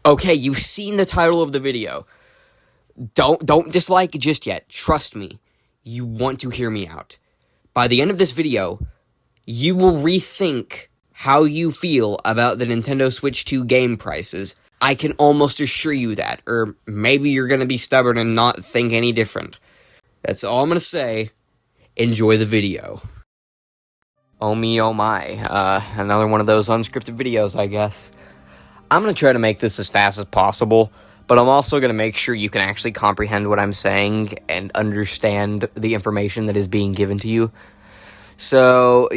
Okay, you've seen the title of the video. Don't dislike it just yet. Trust me. You want to hear me out. By the end of this video, you will rethink how you feel about the Nintendo Switch 2 game prices. I can almost assure you that. Or maybe you're going to be stubborn and not think any different. That's all I'm going to say. Enjoy the video. Oh me, oh my. Another one of those unscripted videos, I guess. I'm going to try to make this as fast as possible, but I'm also going to make sure you can actually comprehend what I'm saying and understand the information that is being given to you. So,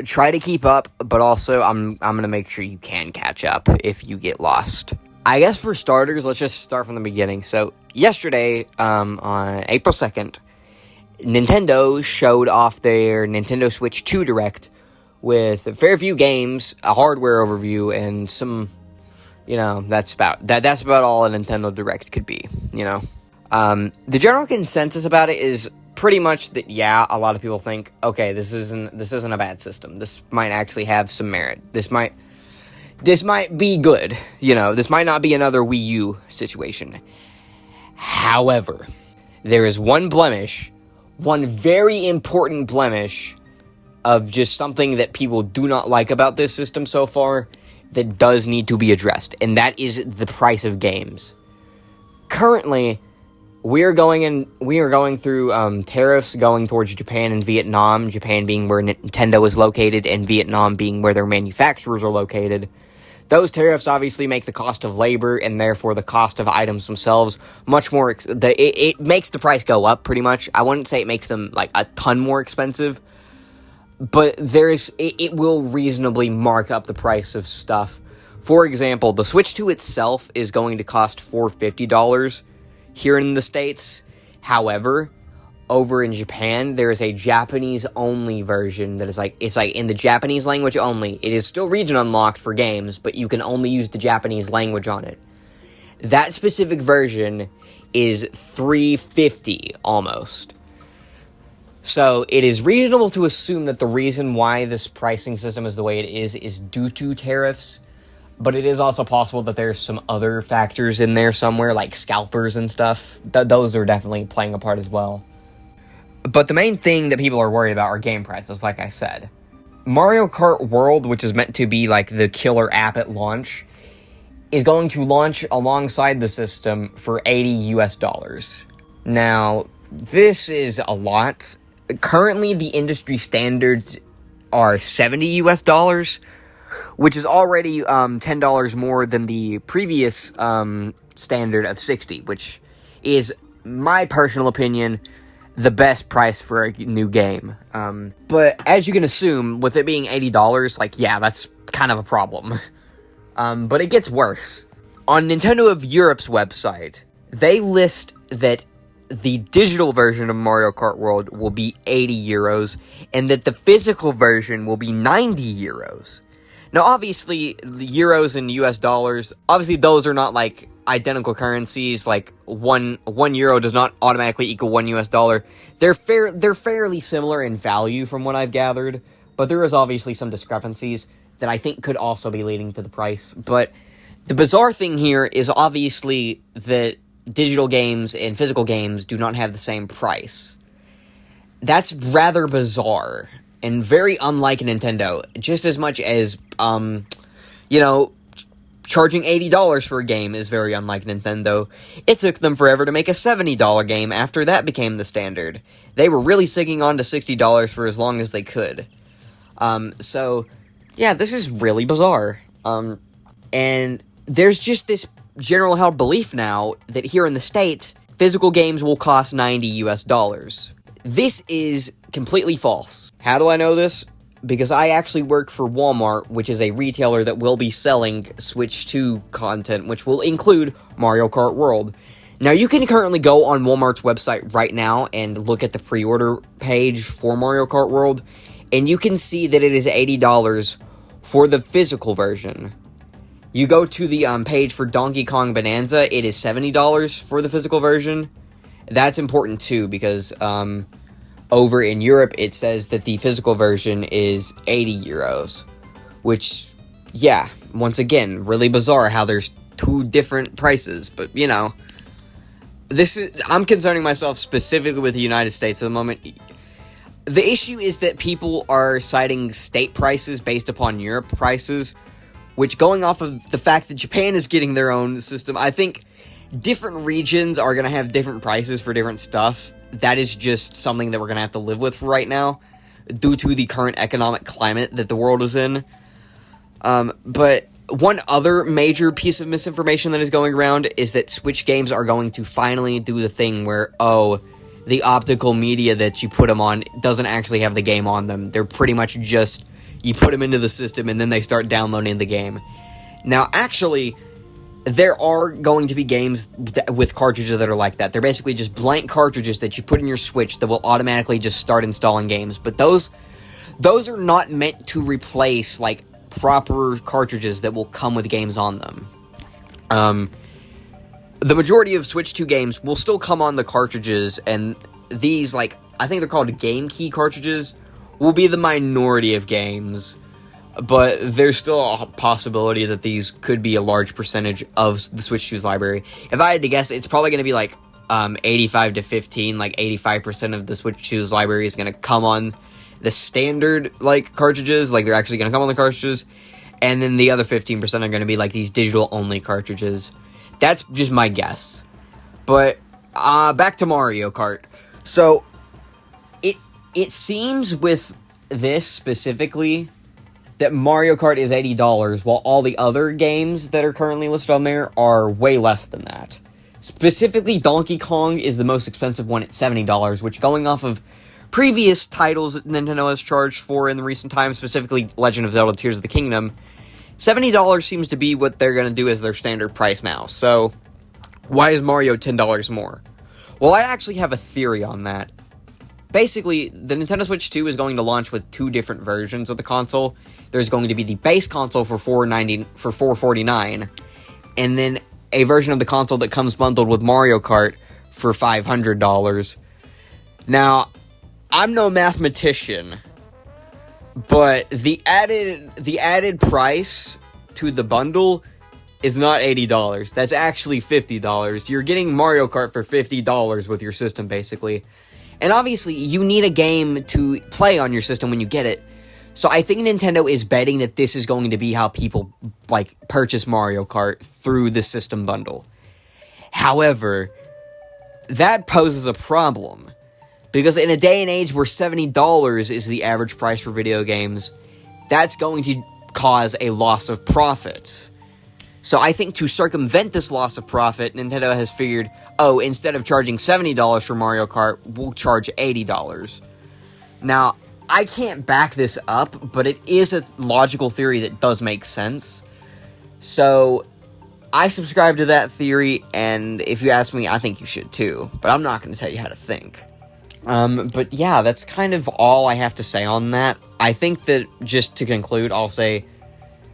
try to keep up, but also I'm going to make sure you can catch up if you get lost. I guess for starters, let's just start from the beginning. So, yesterday, on April 2nd, Nintendo showed off their Nintendo Switch 2 Direct with a fair few games, a hardware overview, and some... that's about all a Nintendo Direct could be, The general consensus about it is pretty much that, a lot of people think, okay, this isn't a bad system. This might actually have some merit. This might be good, this might not be another Wii U situation. However, there is one blemish, one very important blemish of just something that people do not like about this system so far, that does need to be addressed, and that is the price of games. Currently, we are going through tariffs going towards Japan and Vietnam, Japan being where Nintendo is located, and Vietnam being where their manufacturers are located. Those tariffs obviously make the cost of labor, and therefore the cost of items themselves, much more... It makes the price go up, pretty much. I wouldn't say it makes them, a ton more expensive, but it will reasonably mark up the price of stuff. For example, the Switch 2 itself is going to cost $450 here in the States. However, over in Japan, there is a Japanese-only version that is it's in the Japanese language only. It is still region unlocked for games, but you can only use the Japanese language on it. That specific version is $350 almost. So, it is reasonable to assume that the reason why this pricing system is the way it is due to tariffs, but it is also possible that there's some other factors in there somewhere, like scalpers and stuff. Those are definitely playing a part as well. But the main thing that people are worried about are game prices, like I said. Mario Kart World, which is meant to be the killer app at launch, is going to launch alongside the system for $80. Now, this is a lot. Currently, the industry standards are $70, which is already $10 more than the previous standard of $60, which is, my personal opinion, the best price for a new game. But as you can assume, with it being $80, that's kind of a problem. But it gets worse. On Nintendo of Europe's website, they list that the digital version of Mario Kart World will be €80, and that the physical version will be €90. Now, obviously, the euros and US dollars, obviously those are not, identical currencies. One euro does not automatically equal $1. They're fairly similar in value from what I've gathered, but there is obviously some discrepancies that I think could also be leading to the price. But the bizarre thing here is obviously that digital games and physical games do not have the same price. That's rather bizarre and very unlike Nintendo, just as much as, charging $80 for a game is very unlike Nintendo. It took them forever to make a $70 game after that became the standard. They were really sticking on to $60 for as long as they could. This is really bizarre. And there's just this general held belief now that here in the States, physical games will cost $90. This is completely false. How do I know this? Because I actually work for Walmart, which is a retailer that will be selling Switch 2 content, which will include Mario Kart World. Now, you can currently go on Walmart's website right now and look at the pre-order page for Mario Kart World, and you can see that it is $80 for the physical version. You go to the page for Donkey Kong Bonanza, it is $70 for the physical version. That's important too, because over in Europe, it says that the physical version is €80, which, once again, really bizarre how there's two different prices. But, you know, I'm concerning myself specifically with the United States at the moment. The issue is that people are citing state prices based upon Europe prices, which, going off of the fact that Japan is getting their own system, I think different regions are going to have different prices for different stuff. That is just something that we're going to have to live with for right now, due to the current economic climate that the world is in. But one other major piece of misinformation that is going around is that Switch games are going to finally do the thing where, the optical media that you put them on doesn't actually have the game on them. They're pretty much just, you put them into the system and then they start downloading the game. Now, actually, there are going to be games with cartridges that are like that. They're basically just blank cartridges that you put in your Switch that will automatically just start installing games. But those are not meant to replace, like, proper cartridges that will come with games on them. The majority of Switch 2 games will still come on the cartridges, and these, like, I think they're called Game Key cartridges, will be the minority of games, but there's still a possibility that these could be a large percentage of the Switch 2's library. If I had to guess, it's probably going to be, like, 85 to 15, like, 85% of the Switch 2's library is going to come on the standard, like, cartridges, like, they're actually going to come on the cartridges, and then the other 15% are going to be, like, these digital-only cartridges. That's just my guess. But, back to Mario Kart. So, it seems with this specifically that Mario Kart is $80, while all the other games that are currently listed on there are way less than that. Specifically, Donkey Kong is the most expensive one at $70, which, going off of previous titles that Nintendo has charged for in the recent times, specifically Legend of Zelda Tears of the Kingdom, $70 seems to be what they're going to do as their standard price now. So, why is Mario $10 more? Well, I actually have a theory on that. Basically, the Nintendo Switch 2 is going to launch with two different versions of the console. There's going to be the base console for $449, and then a version of the console that comes bundled with Mario Kart for $500. Now, I'm no mathematician, but the added price to the bundle is not $80. That's actually $50. You're getting Mario Kart for $50 with your system, basically. And obviously, you need a game to play on your system when you get it. So I think Nintendo is betting that this is going to be how people, like, purchase Mario Kart through the system bundle. However, that poses a problem. Because in a day and age where $70 is the average price for video games, that's going to cause a loss of profit. So I think to circumvent this loss of profit, Nintendo has figured, instead of charging $70 for Mario Kart, we'll charge $80. Now, I can't back this up, but it is a logical theory that does make sense. So, I subscribe to that theory, and if you ask me, I think you should too. But I'm not going to tell you how to think. But yeah, that's kind of all I have to say on that. I think that, just to conclude, I'll say,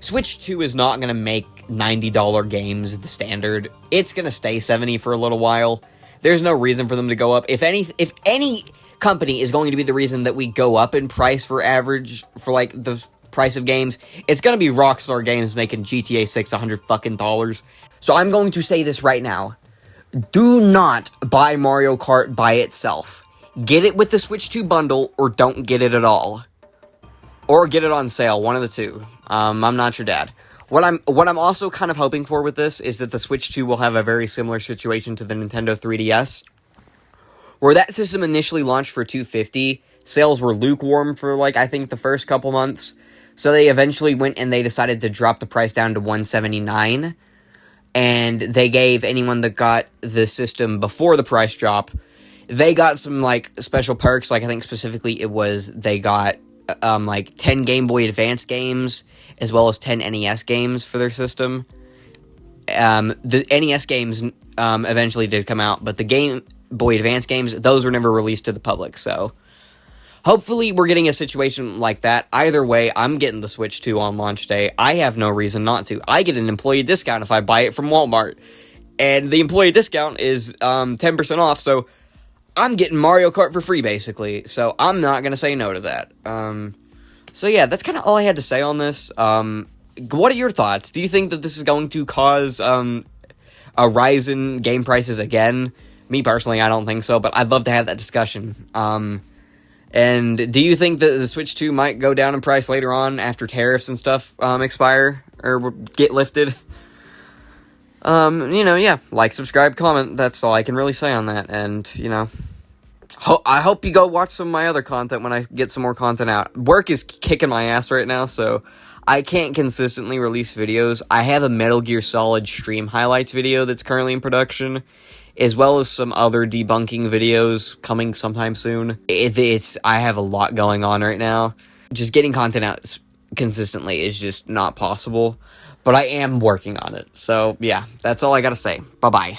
Switch 2 is not going to make $90 games the standard. It's going to stay $70 for a little while. There's no reason for them to go up. If any company is going to be the reason that we go up in price for like, the price of games, it's going to be Rockstar Games making GTA 6 $100 fucking dollars. So I'm going to say this right now. Do not buy Mario Kart by itself. Get it with the Switch 2 bundle, or don't get it at all. Or get it on sale, one of the two. I'm not your dad. What I'm also kind of hoping for with this is that the Switch 2 will have a very similar situation to the Nintendo 3DS, where that system initially launched for $250. Sales were lukewarm for, like, I think the first couple months. So they eventually went and they decided to drop the price down to $179. And they gave anyone that got the system before the price drop, they got some, like, special perks. Like, I think specifically it was they got, like, 10 Game Boy Advance games, as well as 10 NES games for their system. The NES games eventually did come out, but the Game Boy Advance games, those were never released to the public, so hopefully we're getting a situation like that. Either way, I'm getting the Switch 2 on launch day. I have no reason not to. I get an employee discount if I buy it from Walmart, and the employee discount is 10% off, so I'm getting Mario Kart for free, basically, so I'm not going to say no to that. So yeah, that's kind of all I had to say on this. what are your thoughts? Do you think that this is going to cause a rise in game prices again? Me personally, I don't think so, but I'd love to have that discussion. And do you think that the Switch 2 might go down in price later on after tariffs and stuff expire or get lifted? Yeah, like, subscribe, comment. That's all I can really say on that. And, I hope you go watch some of my other content when I get some more content out. Work is kicking my ass right now, so I can't consistently release videos. I have a Metal Gear Solid stream highlights video that's currently in production, as well as some other debunking videos coming sometime soon. I have a lot going on right now. Just getting content out consistently is just not possible, but I am working on it. So, yeah, that's all I gotta say. Bye-bye.